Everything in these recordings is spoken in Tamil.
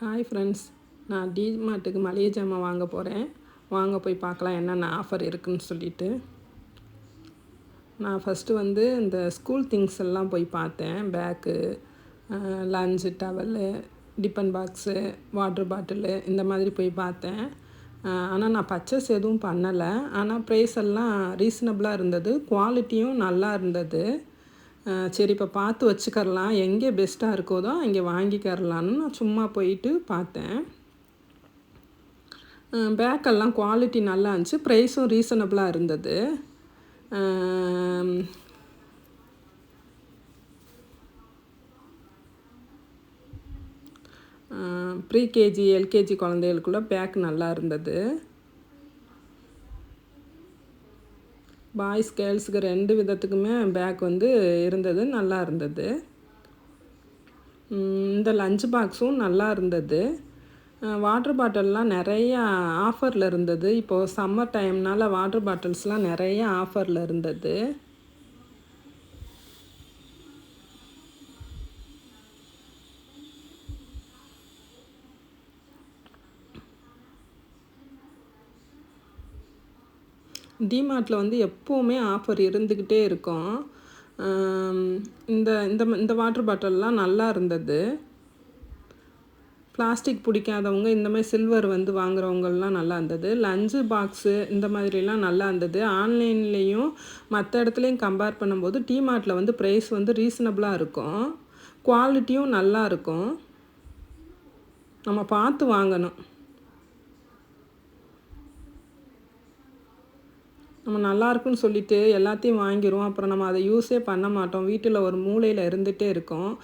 ஹாய் ஃப்ரெண்ட்ஸ், நான் டிமார்ட்டுக்கு மளிகை ஜாமான் வாங்க போகிறேன். வாங்க போய் பார்க்கலாம் என்னென்ன ஆஃபர் இருக்குதுன்னு சொல்லிட்டு. நான் ஃபஸ்ட்டு இந்த ஸ்கூல் திங்ஸ் எல்லாம் போய் பார்த்தேன். Bag, lunch towel, tiffin box, water bottle இந்த மாதிரி போய் பார்த்தேன். ஆனால் நான் பர்ச்சேஸ் எதுவும் பண்ணலை. ஆனால் ப்ரைஸ் எல்லாம் ரீசனபிளாக இருந்தது, குவாலிட்டியும் நல்லா இருந்தது. சரி இப்போ பார்த்து வச்சுக்கரலாம், எங்கே பெஸ்ட்டாக இருக்கோதோ அங்கே வாங்கிக்கரலான்னு நான் சும்மா போயிட்டு பார்த்தேன். பேக்கெல்லாம் குவாலிட்டி நல்லா இருந்துச்சு, ப்ரைஸும் ரீசனபிளாக இருந்தது. ப்ரீகேஜி எல்கேஜி குழந்தைகளுக்குள்ள பேக் நல்லா இருந்தது. பாய்ஸ் கேர்ள்ஸுக்கு 2 விதத்துக்குமே பேக் இருந்தது, நல்லா இருந்தது. இந்த லஞ்ச் பாக்ஸும் நல்லா இருந்தது. வாட்டர் பாட்டில்லாம் நிறையா ஆஃபரில் இருந்தது. இப்போது சம்மர் டைம்னால் வாட்டர் பாட்டில்ஸ்லாம் நிறைய ஆஃபரில் இருந்தது. டிமார்ட்டில் எப்போவுமே ஆஃபர் இருந்துக்கிட்டே இருக்கும். இந்த இந்த இந்த வாட்டர் பாட்டில்லாம் நல்லா இருந்தது. பிளாஸ்டிக் பிடிக்காதவங்க இந்த மாதிரி சில்வர் வாங்குறவங்கலாம் நல்லா இருந்தது. லஞ்சு பாக்ஸு இந்த மாதிரிலாம் நல்லா இருந்தது. ஆன்லைன்லேயும் மற்ற இடத்துலையும் கம்பேர் பண்ணும்போது டிமார்ட்டில் ப்ரைஸ் ரீசனபிளாக இருக்கும், குவாலிட்டியும் நல்லா இருக்கும். நம்ம பார்த்து வாங்கணும். நம்ம நல்லாயிருக்குன்னு சொல்லிவிட்டு எல்லாத்தையும் வாங்கிடுவோம், அப்புறம் நம்ம அதை யூஸே பண்ண மாட்டோம். வீட்டில் ஒரு மூலையில் இருந்துகிட்டே இருக்கோம்.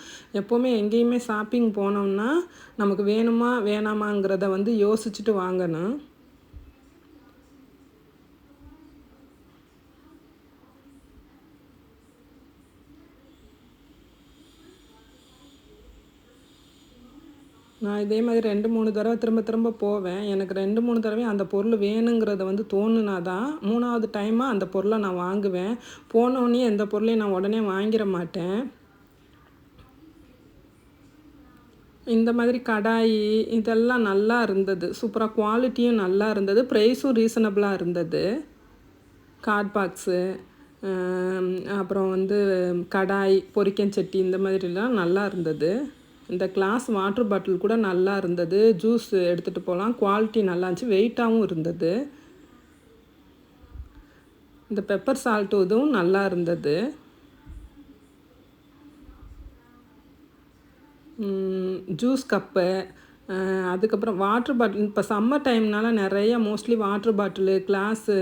எப்போவுமே எங்கேயுமே ஷாப்பிங் போனோம்னா நமக்கு வேணுமா வேணாமாங்கிறத யோசிச்சுட்டு வாங்கணும். நான் இதே மாதிரி 2-3 தடவை திரும்ப போவேன். எனக்கு 2-3 தடவை அந்த பொருள் வேணுங்கிறத தோணுனா தான் 3வது டைமாக அந்த பொருளை நான் வாங்குவேன். போனோடனே எந்த பொருளையும் நான் உடனே வாங்கிட மாட்டேன். இந்த மாதிரி கடாய் இதெல்லாம் நல்லா இருந்தது, சூப்பராக குவாலிட்டியும் நல்லா இருந்தது, ப்ரைஸும் ரீசனபிளாக இருந்தது. காட் பாக்ஸு, அப்புறம் கடாய், பொரிக்கஞ்சட்டி இந்த மாதிரிலாம் நல்லா இருந்தது. இந்த கிளாஸ் வாட்டர் பாட்டில் கூட நல்லா இருந்தது, ஜூஸ் எடுத்துகிட்டு போகலாம், குவாலிட்டி நல்லா இருந்துச்சு, வெயிட்டாகவும் இருந்தது. இந்த பெப்பர் சால்ட்டு இதுவும் நல்லா இருந்தது. ஜூஸ் கப்பு, அதுக்கப்புறம் வாட்டர் பாட்டில் இப்போ சம்மர் டைம்னால நிறைய மோஸ்ட்லி வாட்டர் பாட்டிலு, கிளாஸு,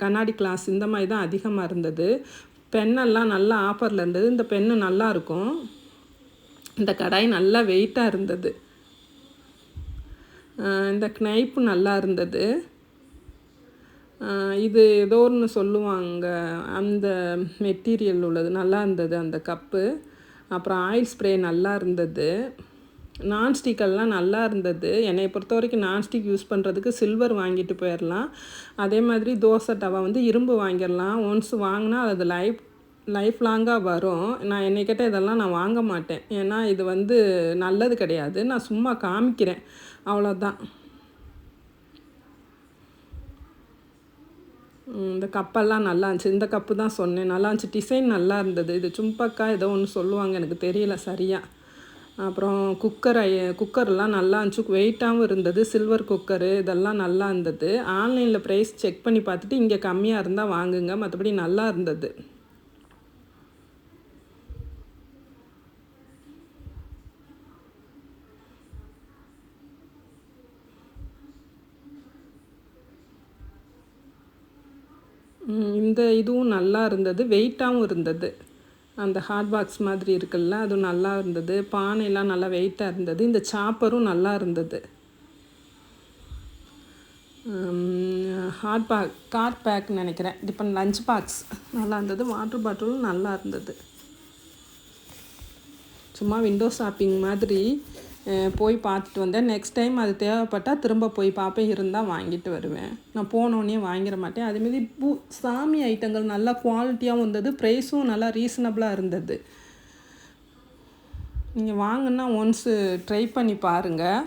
கண்ணாடி கிளாஸ் இந்த மாதிரி தான் அதிகமாக இருந்தது. பென்னெல்லாம் நல்லா ஆஃபரில் இருந்தது. இந்த பென்னு நல்லாயிருக்கும். இந்த கடாய் நல்லா வெயிட்டாக இருந்தது. இந்த நைப்பு நல்லா இருந்தது. இது ஏதோ ஒன்று சொல்லுவாங்க, அந்த மெட்டீரியல் உள்ளது நல்லா இருந்தது அந்த கப்பு. அப்புறம் ஆயில் ஸ்ப்ரே நல்லா இருந்தது. நான்ஸ்டிக்கெல்லாம் நல்லா இருந்தது. என்னை பொறுத்த வரைக்கும் நான்ஸ்டிக் யூஸ் பண்ணுறதுக்கு சில்வர் வாங்கிட்டு போயிடலாம். அதே மாதிரி தோசை டவா இரும்பு வாங்கிடலாம். ஒன்ஸ் வாங்கினா அது லைஃப் லாங்காக வரும். நான் என்னை கேட்டால் இதெல்லாம் நான் வாங்க மாட்டேன், ஏன்னா இது நல்லது கிடையாது. நான் சும்மா காமிக்கிறேன், அவ்வளோதான். இந்த கப்பெல்லாம் நல்லா இருந்துச்சு. இந்த கப்பு தான் சொன்னேன், நல்லா இருந்துச்சு, டிசைன் நல்லா இருந்தது. இது சும்பக்கா ஏதோ ஒன்று சொல்லுவாங்க, எனக்கு தெரியல சரியாக. அப்புறம் குக்கர்லாம் நல்லா இருந்துச்சு, வெயிட்டாகவும் இருந்தது. சில்வர் குக்கரு இதெல்லாம் நல்லா இருந்தது. ஆன்லைனில் ப்ரைஸ் செக் பண்ணி பார்த்துட்டு இங்கே கம்மியாக இருந்தால் வாங்குங்க, மற்றபடி நல்லா இருந்தது. இந்த இதுவும் நல்லா இருந்தது, வெயிட்டாகவும் இருந்தது. அந்த ஹாட் பாக்ஸ் மாதிரி இருக்குல்ல, அதுவும் நல்லா இருந்தது. பானையெல்லாம் நல்லா வெயிட்டாக இருந்தது. இந்த சாப்பரும் நல்லா இருந்தது. கார்ட் பேக் நினைக்கிறேன், இப்போ லஞ்ச் பாக்ஸ் நல்லா இருந்தது. வாட்டர் பாட்டிலும் நல்லா இருந்தது. சும்மா விண்டோ ஷாப்பிங் மாதிரி போய் பார்த்துட்டு வந்தேன். நெக்ஸ்ட் டைம் அது தேவைப்பட்டால் திரும்ப போய் பார்ப்பேன், இருந்தால் வாங்கிட்டு வருவேன். நான் போனோடனே வாங்கிட மாட்டேன். அதேமாரி சாமி ஐட்டங்கள் நல்லா குவாலிட்டியாகவும் இருந்தது, ப்ரைஸும் நல்லா ரீசனபிளாக இருந்தது. நீங்கள் வாங்கினா ஒன்ஸு ட்ரை பண்ணி பாருங்கள்.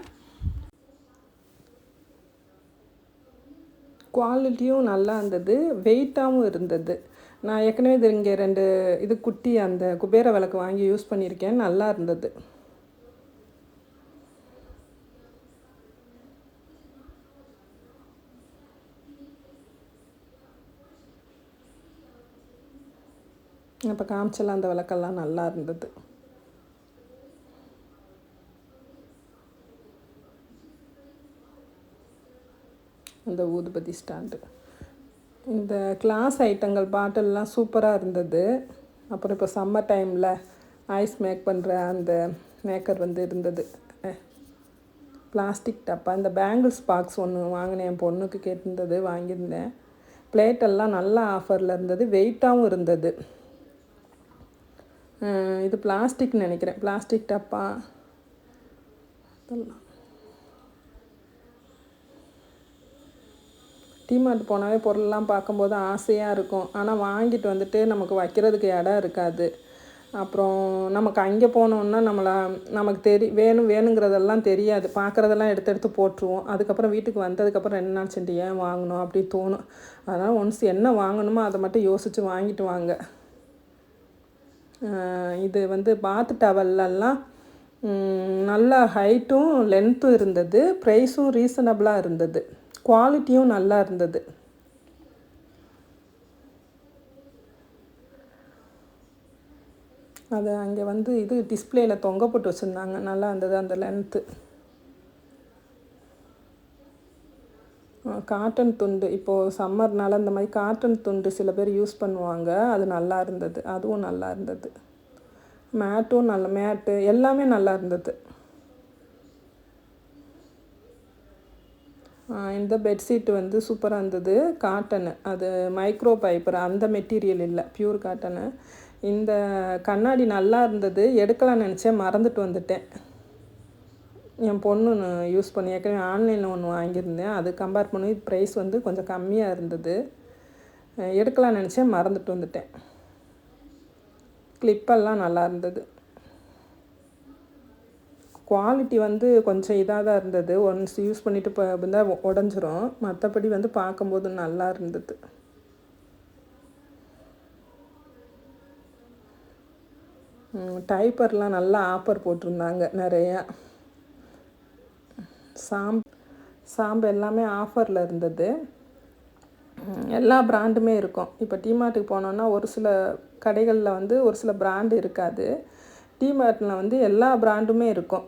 குவாலிட்டியும் நல்லா இருந்தது, வெயிட்டாகவும் இருந்தது. நான் ஏற்கனவே இது இங்கே 2 இது குட்டி அந்த குபேர விளக்கு வாங்கி யூஸ் பண்ணியிருக்கேன், நல்லா இருந்தது. இப்போ காமிச்சலாம் அந்த விளக்கெல்லாம் நல்லா இருந்தது. அந்த ஊதுபத்தி ஸ்டாண்டு, இந்த கிளாஸ் ஐட்டங்கள் பாட்டில்லாம் சூப்பராக இருந்தது. அப்புறம் இப்போ சம்மர் டைமில் ஐஸ் மேக் பண்ணுற அந்த மேக்கர் வந்து இருந்தது. பிளாஸ்டிக் டப்பா, இந்த பேங்கிள்ஸ் பாக்ஸ் ஒன்று வாங்கினேன், என் பொண்ணுக்கு கேட்டிருந்தது, வாங்கியிருந்தேன். பிளேட்டெல்லாம் நல்லா ஆஃபரில் இருந்தது, வெயிட்டாகவும் இருந்தது. இது பிளாஸ்டிக்னு நினைக்கிறேன், பிளாஸ்டிக் டப்பா இதெல்லாம். டிமார்ட் போனாவே பொருள்லாம் பார்க்கும்போது ஆசையாக இருக்கும், ஆனால் வாங்கிட்டு வந்துட்டு நமக்கு வைக்கிறதுக்கு இடம் இருக்காது. அப்புறம் நமக்கு அங்கே போனோன்னா நமக்கு வேணுங்கிறதெல்லாம் தெரியாது, பார்க்குறதெல்லாம் எடுத்து போட்டுருவோம். அதுக்கப்புறம் வீட்டுக்கு வந்ததுக்கப்புறம் 2 நாள் சென்று ஏன் வாங்கணும் அப்படி தோணும். அதனால் ஒன்ஸ் என்ன வாங்கணுமோ அதை மட்டும் யோசித்து வாங்கிட்டு வாங்க. இது வந்து பாத் டவல்லாம் நல்லா ஹைட்டும் லென்த்தும் இருந்தது, ப்ரைஸும் ரீசனபிளாக இருந்தது, குவாலிட்டியும் நல்லா இருந்தது. அது அங்கே வந்து இது டிஸ்பிளேயில் தொங்க போட்டு வச்சுருந்தாங்க, நல்லா இருந்தது அந்த லென்த்து. காட்டன் துண்டு, இப்போது சம்மர்னால இந்த மாதிரி காட்டன் துண்டு சில பேர் யூஸ் பண்ணுவாங்க, அது நல்லா இருந்தது, அதுவும் நல்லா இருந்தது. மேட்டு எல்லாமே நல்லா இருந்தது. இந்த பெட்ஷீட் வந்து சூப்பராக இருந்தது, காட்டனு, அது மைக்ரோ ஃபைபர் அந்த மெட்டீரியல் இல்லை, பியூர் காட்டனு. இந்த கண்ணாடி நல்லா இருந்தது, எடுக்கலாம்னு நினச்சேன், மறந்துட்டு வந்துட்டேன். என் பொண்ணு யூஸ் பண்ணி ஏற்கனவே ஆன்லைனில் ஒன்று வாங்கியிருந்தேன், அது கம்பேர் பண்ணி ப்ரைஸ் வந்து கொஞ்சம் கம்மியாக இருந்தது, எடுக்கலாம்னு நினச்சேன், மறந்துட்டு வந்துட்டேன். கிளிப்பெல்லாம் நல்லா இருந்தது, குவாலிட்டி வந்து கொஞ்சம் இதாக தான் இருந்தது, ஒன்ஸ் யூஸ் பண்ணிவிட்டு இருந்தால் உடஞ்சிரும், மற்றபடி வந்து பார்க்கும்போது நல்லா இருந்தது. டைப்பர்லாம் நல்லா ஆஃபர் போட்டிருந்தாங்க நிறையா. சாம்பு எல்லாமே ஆஃபரில் இருந்தது, எல்லா பிராண்டுமே இருக்கும். இப்போ டிமார்ட்டுக்கு போனோன்னா ஒரு சில கடைகளில் வந்து ஒரு சில பிராண்டு இருக்காது, டிமார்ட்டில் வந்து எல்லா பிராண்டுமே இருக்கும்.